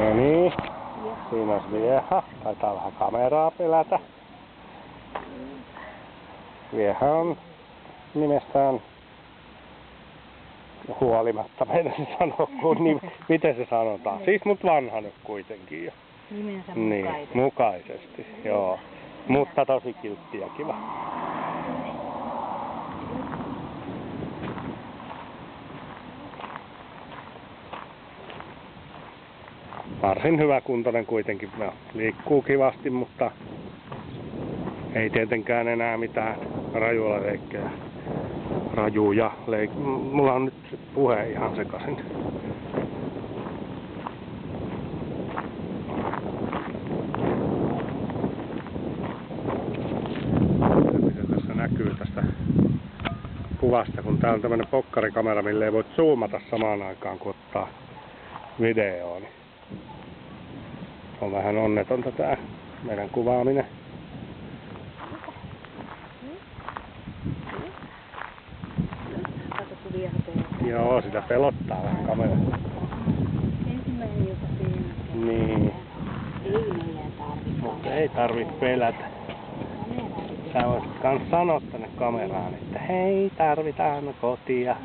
No niin, siinä on vieha. Taitaa vähän kameraa pelätä. Vieha on nimestään huolimatta, meidän se sanoo, miten se sanotaan. Siis mut vanha nyt kuitenkin jo. Nimensä niin, mukaisesti, joo. Mutta tosi kiltti ja kiva. Varsin hyväkuntoinen kuitenkin. No, liikkuu kivasti, mutta ei tietenkään enää mitään rajuja leikkejä. Mulla on nyt puhe ihan sekaisin. Miten tässä näkyy tästä kuvasta, kun tää on tämmönen pokkarikamera, millä ei voi zoomata samaan aikaan kun ottaa videoa. Niin on vähän onnetonta tää meidän kuvaaminen. Joo, sitä pelottaa vähän kamera. Ensimmäinen joka siinä. Niin. Ei meidän tarvitse. Mutta ei tarvitse pelätä. Sä voisit kans sanoa tänne kameraan, että hei, tarvitaan kotia.